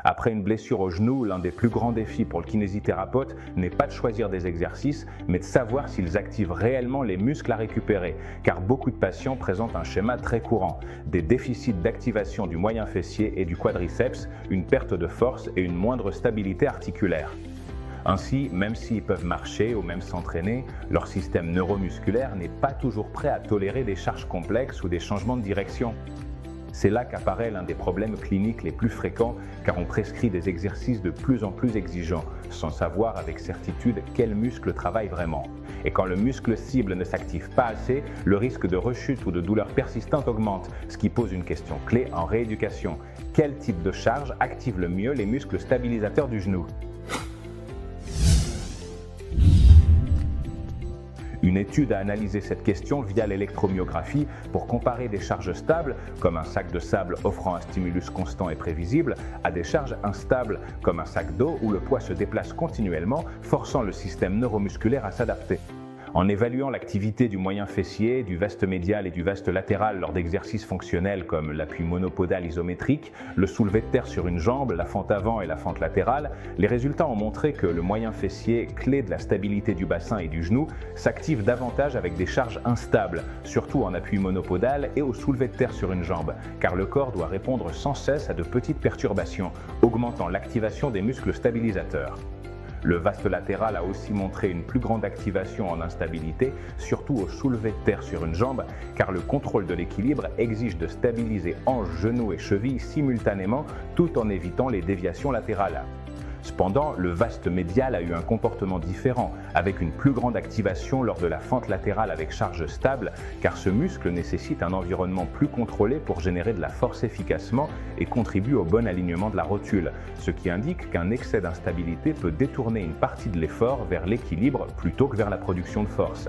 Après une blessure au genou, l'un des plus grands défis pour le kinésithérapeute n'est pas de choisir des exercices, mais de savoir s'ils activent réellement les muscles à récupérer, car beaucoup de patients présentent un schéma très courant, des déficits d'activation du moyen fessier et du quadriceps, une perte de force et une moindre stabilité articulaire. Ainsi, même s'ils peuvent marcher ou même s'entraîner, leur système neuromusculaire n'est pas toujours prêt à tolérer des charges complexes ou des changements de direction. C'est là qu'apparaît l'un des problèmes cliniques les plus fréquents, car on prescrit des exercices de plus en plus exigeants, sans savoir avec certitude quel muscle travaille vraiment. Et quand le muscle cible ne s'active pas assez, le risque de rechute ou de douleur persistante augmente, ce qui pose une question clé en rééducation. Quel type de charge active le mieux les muscles stabilisateurs du genou ? Une étude a analysé cette question via l'électromyographie pour comparer des charges stables, comme un sac de sable offrant un stimulus constant et prévisible, à des charges instables, comme un sac d'eau où le poids se déplace continuellement, forçant le système neuromusculaire à s'adapter. En évaluant l'activité du moyen fessier, du vaste médial et du vaste latéral lors d'exercices fonctionnels comme l'appui monopodal isométrique, le soulevé de terre sur une jambe, la fente avant et la fente latérale, les résultats ont montré que le moyen fessier, clé de la stabilité du bassin et du genou, s'active davantage avec des charges instables, surtout en appui monopodal et au soulevé de terre sur une jambe, car le corps doit répondre sans cesse à de petites perturbations, augmentant l'activation des muscles stabilisateurs. Le vaste latéral a aussi montré une plus grande activation en instabilité, surtout au soulevé de terre sur une jambe, car le contrôle de l'équilibre exige de stabiliser hanches, genoux et chevilles simultanément, tout en évitant les déviations latérales. Cependant, le vaste médial a eu un comportement différent, avec une plus grande activation lors de la fente latérale avec charge stable, car ce muscle nécessite un environnement plus contrôlé pour générer de la force efficacement et contribue au bon alignement de la rotule, ce qui indique qu'un excès d'instabilité peut détourner une partie de l'effort vers l'équilibre plutôt que vers la production de force.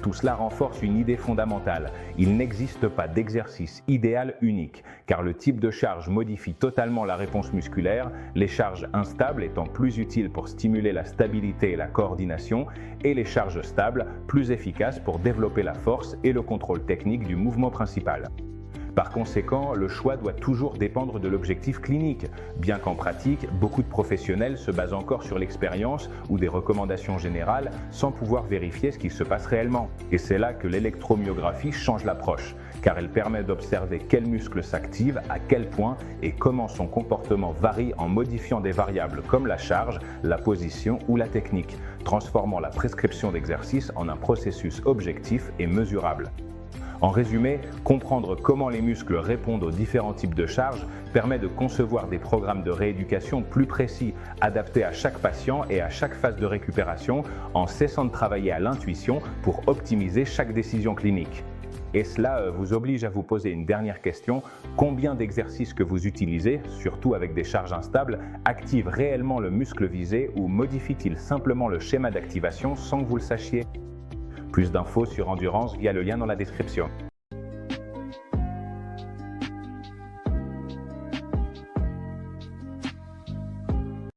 Tout cela renforce une idée fondamentale. Il n'existe pas d'exercice idéal unique, car le type de charge modifie totalement la réponse musculaire, les charges instables étant plus utiles pour stimuler la stabilité et la coordination, et les charges stables plus efficaces pour développer la force et le contrôle technique du mouvement principal. Par conséquent, le choix doit toujours dépendre de l'objectif clinique, bien qu'en pratique, beaucoup de professionnels se basent encore sur l'expérience ou des recommandations générales sans pouvoir vérifier ce qui se passe réellement. Et c'est là que l'électromyographie change l'approche, car elle permet d'observer quel muscle s'active, à quel point et comment son comportement varie en modifiant des variables comme la charge, la position ou la technique, transformant la prescription d'exercice en un processus objectif et mesurable. En résumé, comprendre comment les muscles répondent aux différents types de charges permet de concevoir des programmes de rééducation plus précis, adaptés à chaque patient et à chaque phase de récupération, en cessant de travailler à l'intuition pour optimiser chaque décision clinique. Et cela vous oblige à vous poser une dernière question: combien d'exercices que vous utilisez, surtout avec des charges instables, activent réellement le muscle visé ou modifient-ils simplement le schéma d'activation sans que vous le sachiez ? Plus d'infos sur Endurance via le lien dans la description.